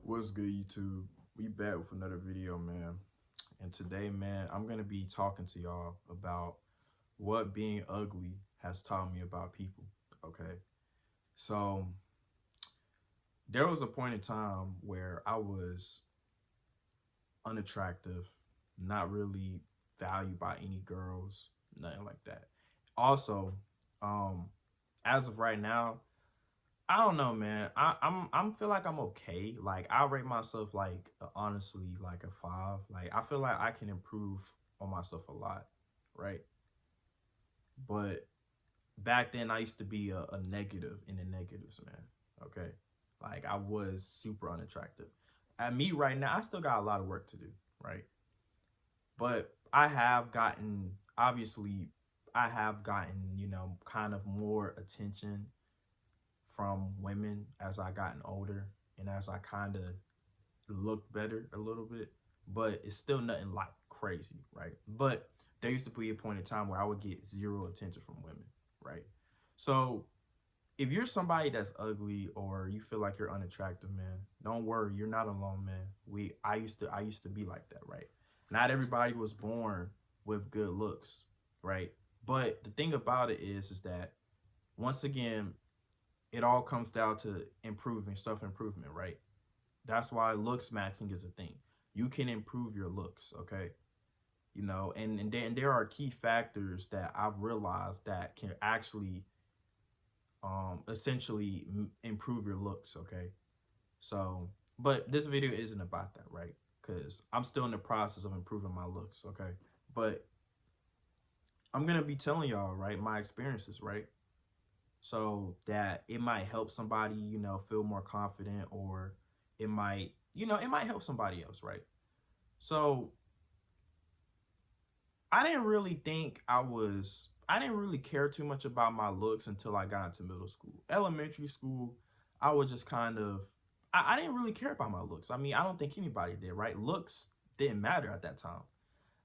What's good, YouTube? We back with another video, man. And today, man, I'm gonna be talking to y'all about what being ugly has taught me about people. Okay. So there was a point in time where I was unattractive, not really valued by any girls, nothing like that. Also, um, as of right now, I don't know, man. I'm feel like I'm okay. Like I rate myself like honestly like a 5. Like I feel like I can improve on myself a lot, right? But back then I used to be a negative in the negatives, man. Okay, like I was super unattractive. At me right now, I still got a lot of work to do, right? But I have gotten obviously I have gotten kind of more attention from women as I gotten older and as I kind of looked better a little bit, but it's still nothing like crazy, right? But there used to be a point in time where I would get zero attention from women, right? So if you're somebody that's ugly or you feel like you're unattractive, man, don't worry, you're not alone, man. I used to be like that, right? Not everybody was born with good looks, right? But the thing about it is that once again, it all comes down to improving, self-improvement, right? That's why looks matching is a thing. You can improve your looks, okay? And then there are key factors that I've realized that can actually essentially improve your looks, okay? So, but this video isn't about that, right? Because I'm still in the process of improving my looks, okay? But I'm gonna be telling y'all, right, my experiences, right? So that it might help somebody, feel more confident, or it might help somebody else, right? So I didn't really care too much about my looks until I got into middle school. Elementary school, I was just kind of, I didn't really care about my looks. I mean, I don't think anybody did, right? Looks didn't matter at that time.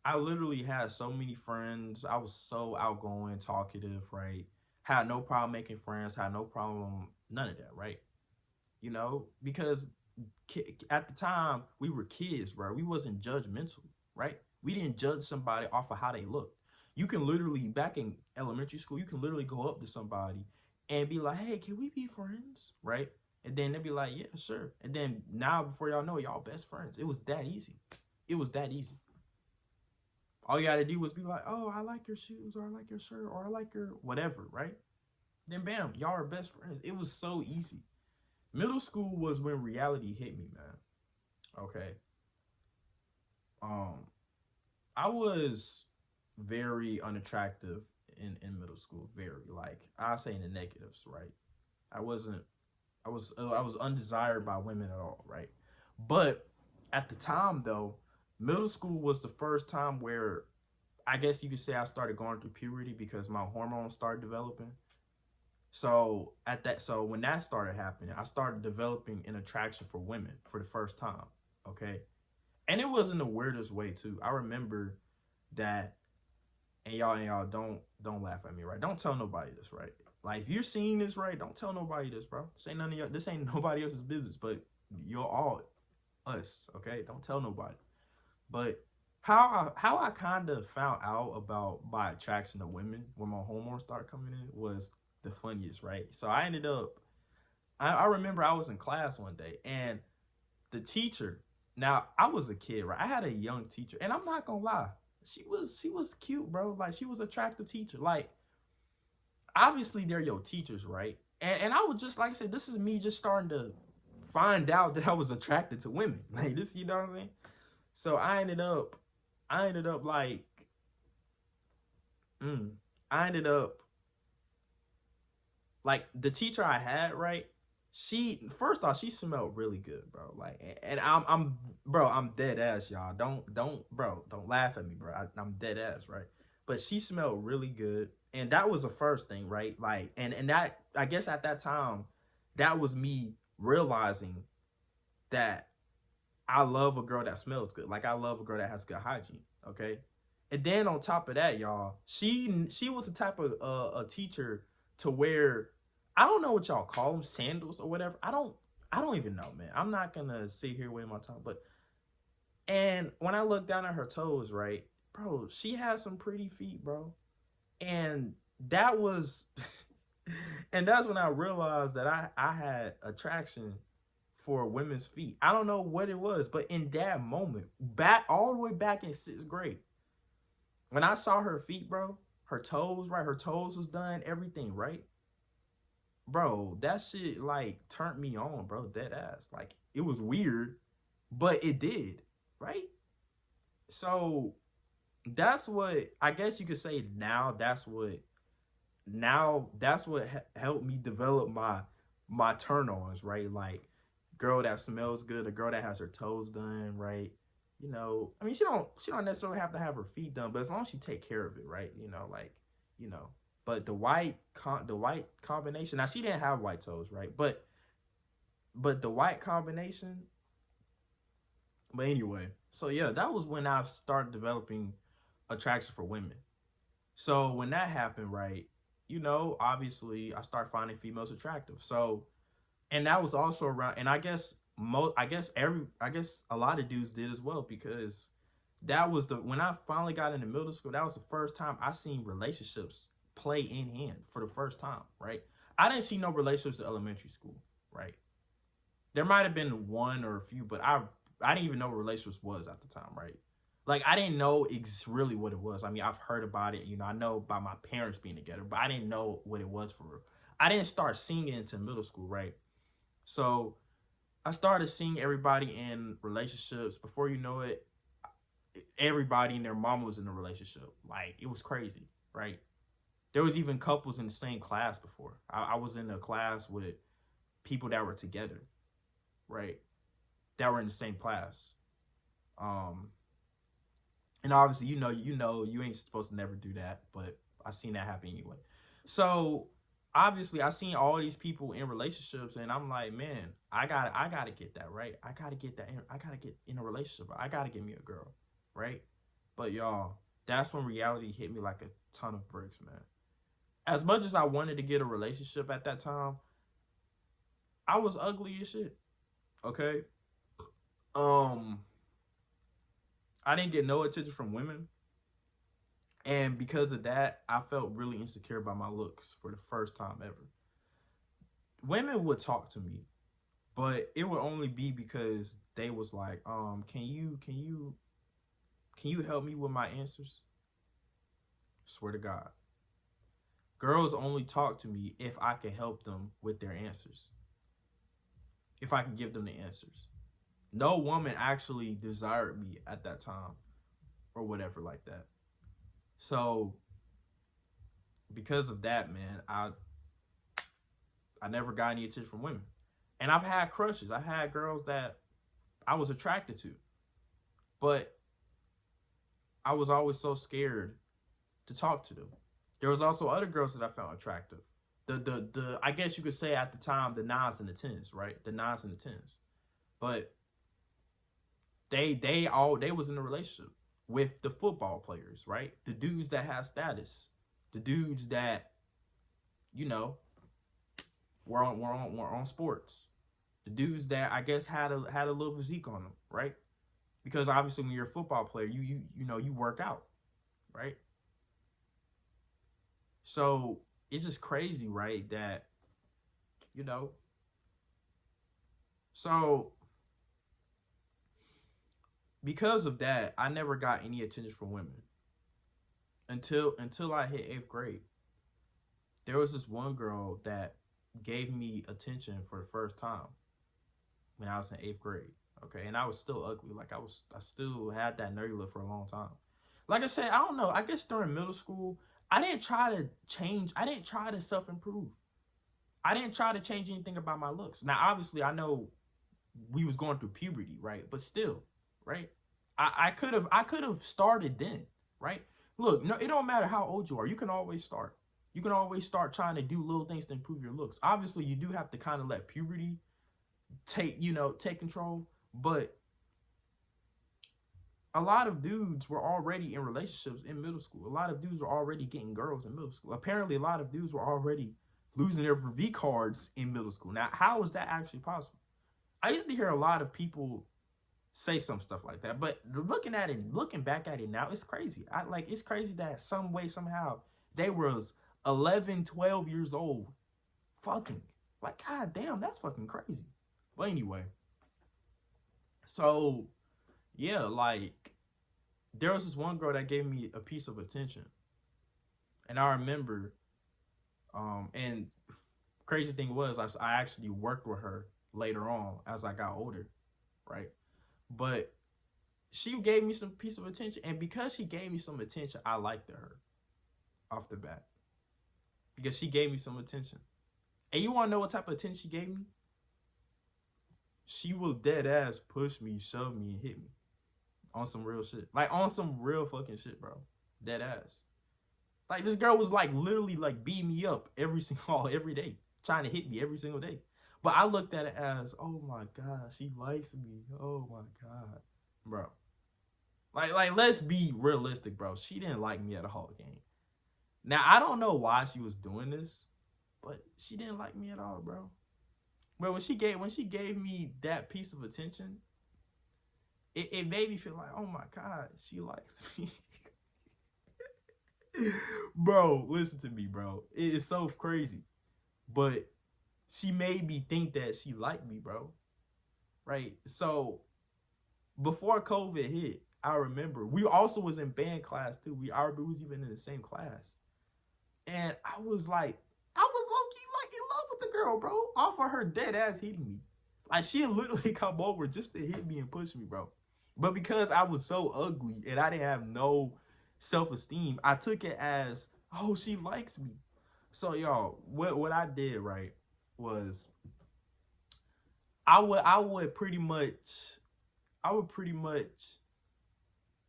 I literally had so many friends. I was so outgoing, talkative, right? Had no problem making friends, had no problem, none of that, right? Because at the time we were kids, bro. We wasn't judgmental, right? We didn't judge somebody off of how they looked. You can literally, back in elementary school, you can literally go up to somebody and be like, "Hey, can we be friends?" Right? And then they'd be like, "Yeah, sure." And then now, before y'all know, y'all best friends. It was that easy. It was that easy. All you had to do was be like, "Oh, I like your shoes, or I like your shirt, or I like your whatever," right? Then bam, y'all are best friends. It was so easy. Middle school was when reality hit me, man. Okay. Um, I was very unattractive in middle school. Very, like, I say in the negatives, right? I wasn't. I was undesired by women at all, right? But at the time, though, middle school was the first time where I guess you could say I started going through puberty because my hormones started developing. So when that started happening, I started developing an attraction for women for the first time. Okay, and it was in the weirdest way too. I remember that, and y'all don't laugh at me, right? Don't tell nobody this, right? Like if you're seeing this, right, don't tell nobody this, bro. This ain't none of y'all. This ain't nobody else's business, but you're all us, okay? Don't tell nobody. But how I kind of found out about my attraction to women when my hormones started coming in was the funniest, right? So I ended up. I remember I was in class one day, and the teacher. Now I was a kid, right? I had a young teacher, and I'm not gonna lie, she was cute, bro. Like she was an attractive teacher. Like obviously they're your teachers, right? And I was just like I said, this is me just starting to find out that I was attracted to women. Like this, you know what I mean? So I ended up like, mm, I ended up like the teacher I had, right? She first off, she smelled really good, bro. Like, and bro, I'm dead ass, y'all. Bro, don't laugh at me, bro. I'm dead ass, right? But she smelled really good, and that was the first thing, right? Like, and that I guess at that time, that was me realizing that I love a girl that smells good. Like, I love a girl that has good hygiene. Okay, and then on top of that, y'all, she was the type of a teacher to where I don't know what y'all call them, sandals or whatever. I don't. I don't even know, man. I'm not gonna sit here with my time, but and when I look down at her toes, right, bro, she has some pretty feet, bro. And that was and that's when I realized that I had attraction for women's feet. I don't know what it was, but in that moment, back all the way back in 6th grade, when I saw her feet, bro, her toes, right, her toes was done, everything, right, bro, that shit like turned me on, bro, dead ass. Like it was weird, but it did, right? So that's what I guess you could say. Now that's what helped me develop my turn-ons, right? Like girl that smells good, a girl that has her toes done, right? I mean, she don't necessarily have to have her feet done, but as long as she take care of it, right? Like, you know. But the white combination. Now she didn't have white toes, right? But the white combination. But anyway, so yeah, that was when I started developing attraction for women. So when that happened, right, obviously I started finding females attractive. So and that was also around, and I guess a lot of dudes did as well, because that was the when I finally got into middle school, that was the first time I seen relationships play in hand for the first time, right? I didn't see no relationships in elementary school, right? There might have been one or a few, but I didn't even know what relationships was at the time, right? Like I didn't know really what it was. I mean, I've heard about it, I know by my parents being together, but I didn't know what it was for real. I didn't start seeing it until middle school, right? So I started seeing everybody in relationships. Before you know it, everybody and their mama was in a relationship. Like it was crazy, right? There was even couples in the same class before. I was in a class with people that were together, right? That were in the same class. Um, and obviously, you ain't supposed to never do that, but I seen that happen anyway. So obviously, I seen all these people in relationships, and I'm like, man, I gotta get that, right. I gotta get in a relationship. I gotta get me a girl, right. But y'all, that's when reality hit me like a ton of bricks, man. As much as I wanted to get a relationship at that time, I was ugly as shit. Okay. Um, I didn't get no attention from women. And because of that, I felt really insecure about my looks for the first time ever. Women would talk to me, but it would only be because they was like, can you help me with my answers? Swear to God. Girls only talk to me if I can help them with their answers. If I can give them the answers. No woman actually desired me at that time or whatever like that. So because of that, man, I never got any attention from women. And I've had crushes. I had girls that I was attracted to. But I was always so scared to talk to them. There was also other girls that I found attractive. The I guess you could say at the time the nines and the tens, right? The nines and the tens. But they was in a relationship with the football players, right? The dudes that had status, the dudes that you know were on sports, the dudes that I guess had a little physique on them, right? Because obviously when you're a football player, you work out, right? So it's just crazy, right? That you know. So because of that, I never got any attention from women until I hit 8th grade. There was this one girl that gave me attention for the first time when I was in 8th grade. Okay, and I was still ugly. Like I still had that nerdy look for a long time. Like I said, I don't know. I guess during middle school, I didn't try to change. I didn't try to self improve. I didn't try to change anything about my looks. Now, obviously, I know we was going through puberty, right? But still, right? I could have started then, right? Look, no, it don't matter how old you are. You can always start. You can always start trying to do little things to improve your looks. Obviously, you do have to kind of let puberty take control, but a lot of dudes were already in relationships in middle school. A lot of dudes were already getting girls in middle school. Apparently, a lot of dudes were already losing their V cards in middle school. Now, how is that actually possible? I used to hear a lot of people say some stuff like that, but looking back at it now, it's crazy. It's crazy that some way, somehow, they was 11, 12 years old fucking. Like, god damn, that's fucking crazy. But anyway, so yeah, like, there was this one girl that gave me a piece of attention. And I remember, and crazy thing was, I actually worked with her later on as I got older, right? But she gave me some piece of attention, and because she gave me some attention, I liked her off the bat because she gave me some attention. And you want to know what type of attention she gave me? She will dead ass push me, shove me, and hit me on some real shit, like on some real fucking shit, bro. Dead ass. Like, this girl was like literally like beating me up every day, trying to hit me every single day. But I looked at it as, oh my god, she likes me. Oh my god, bro. Like let's be realistic, bro. She didn't like me at all, game. Now I don't know why she was doing this, but she didn't like me at all, bro. But when she gave me that piece of attention, it made me feel like, oh my god, she likes me. Bro, listen to me, bro. It is so crazy. But she made me think that she liked me, bro. Right? So before COVID hit, I remember we also was in band class too. We was even in the same class. And I was like, I was low-key like in love with the girl, bro. Off of her dead ass hitting me. Like, she literally come over just to hit me and push me, bro. But because I was so ugly and I didn't have no self-esteem, I took it as, oh, she likes me. So y'all, what I did, right, was I would pretty much,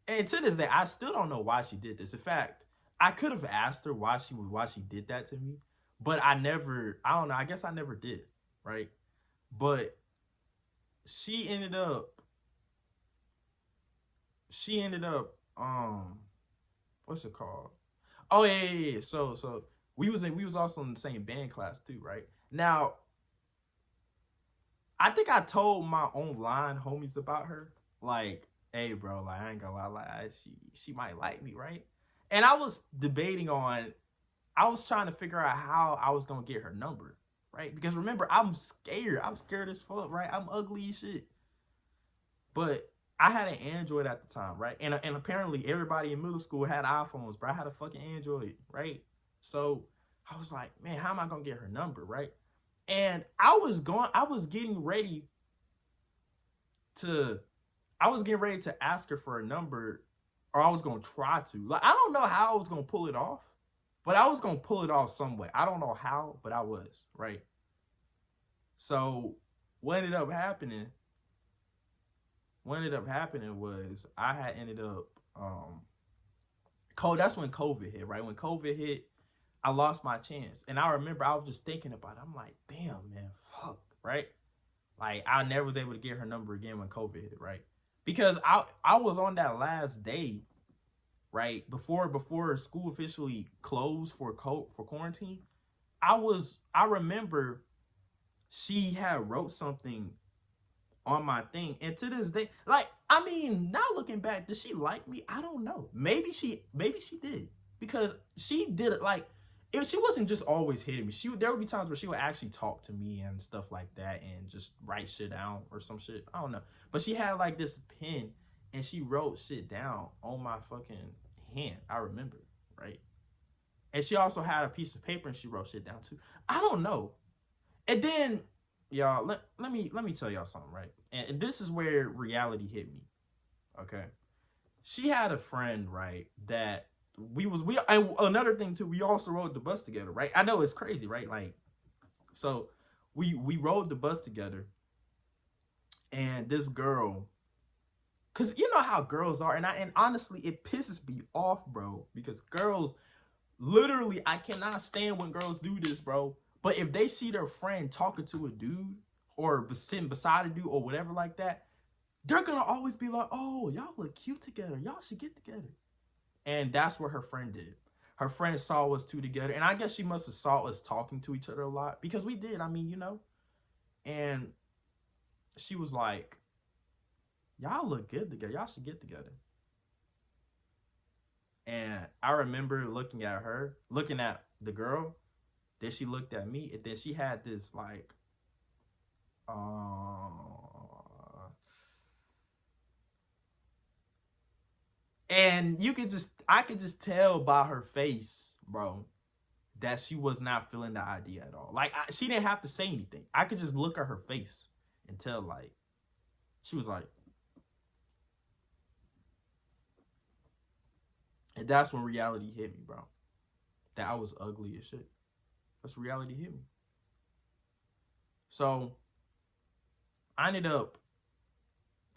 and to this day, I still don't know why she did this. In fact, I could have asked her why she did that to me, but I don't know, I guess I never did, right? But she ended up, what's it called? Oh yeah. So we was also in the same band class too, right? Now, I think I told my online homies about her. Like, hey bro, like, I ain't gonna lie, like, she might like me, right? And I was I was trying to figure out how I was gonna get her number, right? Because remember, I'm scared. I'm scared as fuck, right? I'm ugly as shit. But I had an Android at the time, right? And apparently everybody in middle school had iPhones, bro. I had a fucking Android, right? So I was like, man, how am I gonna get her number, right? And I was getting ready to ask her for a number, or I was gonna try to. Like, I don't know how I was gonna pull it off, but I was gonna pull it off some way. I don't know how, but I was, right? So what ended up happening was I had ended up that's when COVID hit, right? When COVID hit, I lost my chance. And I remember I was just thinking about it. I'm like, damn, man, fuck, right? Like, I never was able to get her number again when COVID hit, right? Because I was on that last day, right? Before school officially closed for quarantine. I remember she had wrote something on my thing, and to this day, like, I mean, now looking back, did she like me? I don't know. Maybe she did, because she did it like, she wasn't just always hitting me. There would be times where she would actually talk to me and stuff like that, and just write shit down or some shit. I don't know, but she had like this pen, and she wrote shit down on my fucking hand. I remember, right? And she also had a piece of paper, and she wrote shit down too. I don't know. And then, y'all, let me tell y'all something, right? And this is where reality hit me. Okay, she had a friend, right, that and another thing too, we also rode the bus together, right? I know it's crazy, right? Like, so we rode the bus together, and this girl, because you know how girls are, and honestly, it pisses me off, bro, because girls, literally, I cannot stand when girls do this, bro. But if they see their friend talking to a dude, or sitting beside a dude, or whatever like that, they're gonna always be like, oh, y'all look cute together, y'all should get together. And that's what her friend did. Her friend saw us two together, and I guess she must have saw us talking to each other a lot, because we did, I mean, you know. And she was like, y'all look good together. Y'all should get together. And I remember looking at her, looking at the girl, then she looked at me, and then she had this like, uh, and I could just tell by her face, bro, that she was not feeling the idea at all. Like she didn't have to say anything. I could just look at her face and tell, like, she was like, and that's when reality hit me, bro. That I was ugly as shit. That's reality hit me. So I ended up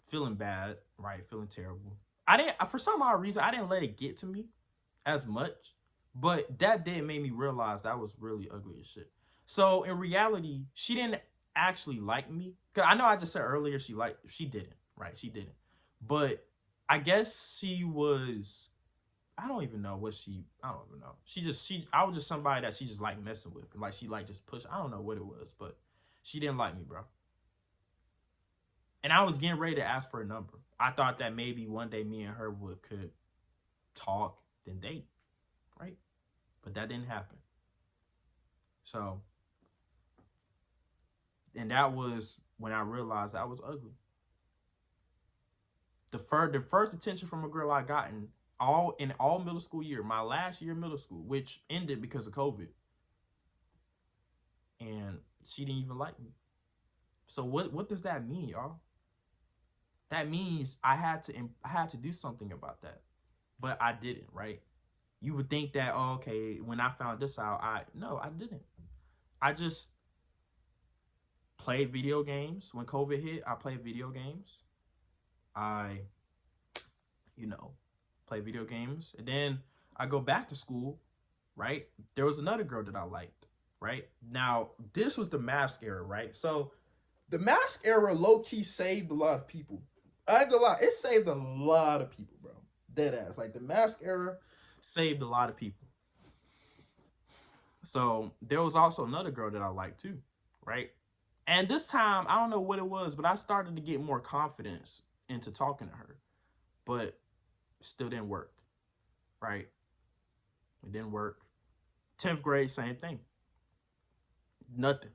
feeling bad, right? Feeling terrible. I didn't, for some odd reason, I didn't let it get to me as much, but that did make me realize that I was really ugly as shit. So in reality, she didn't actually like me. Cause I know I just said earlier she didn't, right? She didn't. But I guess she was, I don't even know what I don't even know. I was just somebody that she just liked messing with. Like she like just push. I don't know what it was, but she didn't like me, bro. And I was getting ready to ask for a number. I thought that maybe one day me and her could talk, then date, right? But that didn't happen. So, and that was when I realized I was ugly. The first attention from a girl I got in all middle school year, my last year of middle school, which ended because of COVID, and she didn't even like me. So what does that mean, y'all? That means I had to do something about that, but I didn't, right? You would think that, oh, okay, when I found this out, no, I didn't. I just played video games. When COVID hit, I played video games. I, you know, play video games. And then I go back to school, right? There was another girl that I liked, right? Now, this was the mask era, right? So the mask era low-key saved a lot of people. I ain't gonna lie, it saved a lot of people, bro. Dead ass. Like the mask era saved a lot of people. So there was also another girl that I liked too, right? And this time, I don't know what it was, but I started to get more confidence into talking to her, but still didn't work, right? It didn't work. 10th grade, same thing. Nothing.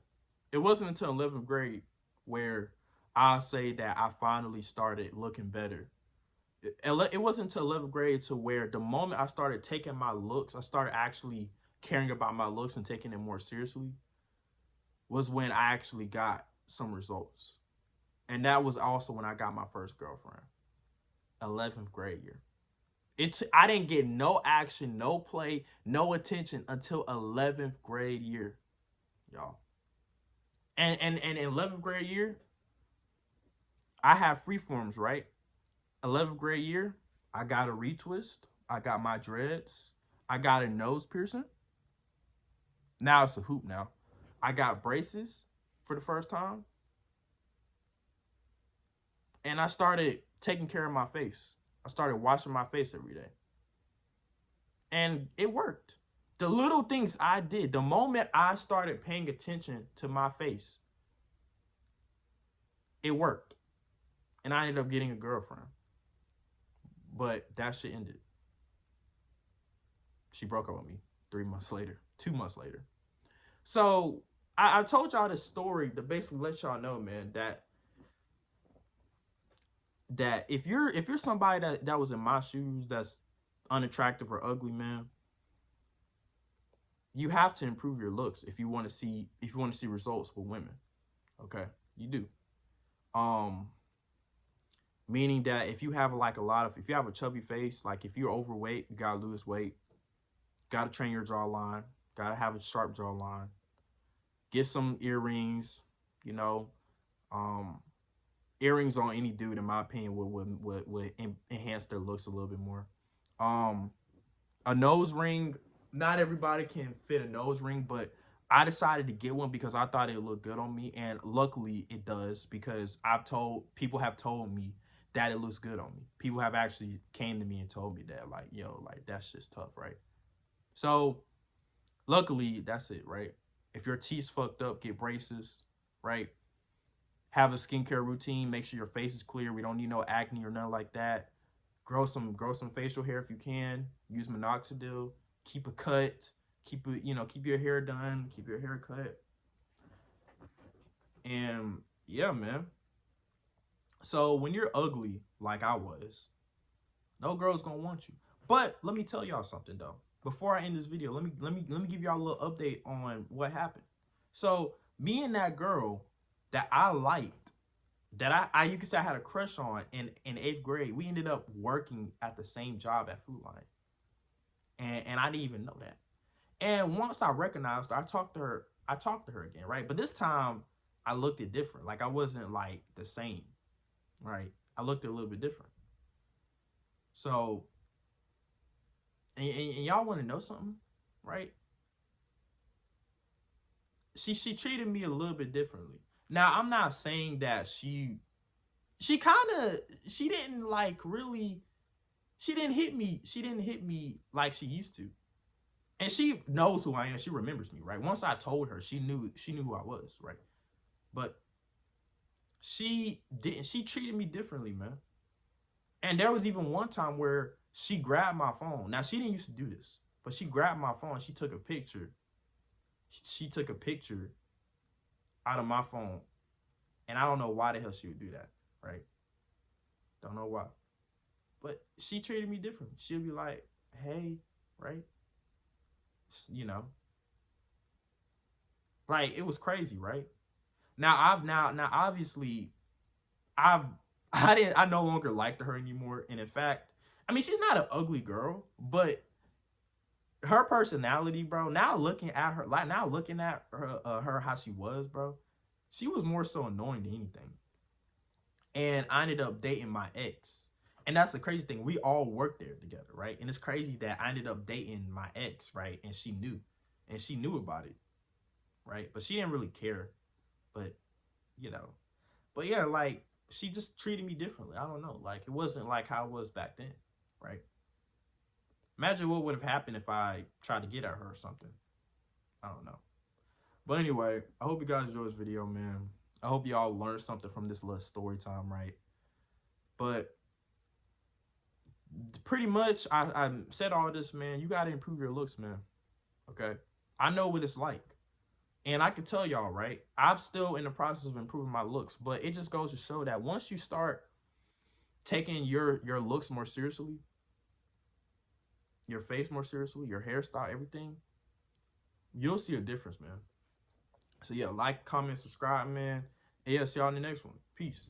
It wasn't until 11th grade where I'll say that I finally started looking better. It wasn't until 11th grade to where the moment I started taking my looks, I started actually caring about my looks and taking it more seriously, was when I actually got some results. And that was also when I got my first girlfriend. 11th grade year. I didn't get no action, no play, no attention until 11th grade year, y'all. And in 11th grade year, I have freeforms, right? 11th grade year, I got a retwist. I got my dreads. I got a nose piercing. Now it's a hoop now. I got braces for the first time. And I started taking care of my face. I started washing my face every day. And it worked. The little things I did, the moment I started paying attention to my face, it worked. And I ended up getting a girlfriend. But that shit ended. She broke up with me 3 months later, 2 months later. So I told y'all this story to basically let y'all know, man, that if you're somebody that was in my shoes, that's unattractive or ugly, man, you have to improve your looks if you want to see results with women. Okay, you do. Meaning that if you have if you have a chubby face, like if you're overweight, you gotta lose weight, gotta train your jawline, gotta have a sharp jawline, get some earrings, you know, earrings on any dude, in my opinion, would enhance their looks a little bit more. A nose ring, not everybody can fit a nose ring, but I decided to get one because I thought it looked good on me, and luckily it does, because people have told me that it looks good on me. People have actually came to me and told me that, like, yo, like, that's just tough, right? So luckily that's it, right? If your teeth's fucked up, get braces, right? Have a skincare routine. Make sure your face is clear. We don't need no acne or nothing like that. Grow some facial hair if you can. Use minoxidil. Keep a cut. Keep your hair done. Keep your hair cut. And yeah, man. So when you're ugly like I was, no girl's gonna want you. But let me tell y'all something though. Before I end this video, let me give y'all a little update on what happened. So me and that girl that I liked, that I you could say I had a crush on in 8th grade, we ended up working at the same job at Food Line. And I didn't even know that. And once I recognized her, I talked to her again, right? But this time I looked it different. Like I wasn't like the same, right? I looked a little bit different. So and y'all want to know something, right? She treated me a little bit differently. Now I'm not saying that she didn't like really, she didn't hit me like she used to. And she knows who I am. She remembers me, right? Once I told her, she knew who I was, right? But she treated me differently, man. And there was even one time where she grabbed my phone. Now she didn't used to do this, but she grabbed my phone. She took a picture. She took a picture out of my phone. And I don't know why the hell she would do that, right? Don't know why. But she treated me differently. She'll be like, hey, right? You know. Like, it was crazy, right? Now obviously I no longer liked her anymore. And in fact, I mean, she's not an ugly girl, but her personality, bro, now looking at her her how she was, bro, she was more so annoying than anything. And I ended up dating my ex. And that's the crazy thing. We all worked there together, right? And it's crazy that I ended up dating my ex, right? And she knew. And she knew about it, right? But she didn't really care. But, you know. But yeah, like, she just treated me differently. I don't know. Like, it wasn't like how it was back then, right? Imagine what would have happened if I tried to get at her or something. I don't know. But anyway, I hope you guys enjoyed this video, man. I hope y'all learned something from this little story time, right? But pretty much, I said all this, man. You got to improve your looks, man. Okay? I know what it's like. And I can tell y'all, right? I'm still in the process of improving my looks. But it just goes to show that once you start taking your looks more seriously, your face more seriously, your hairstyle, everything, you'll see a difference, man. So yeah, like, comment, subscribe, man. And yeah, see y'all in the next one. Peace.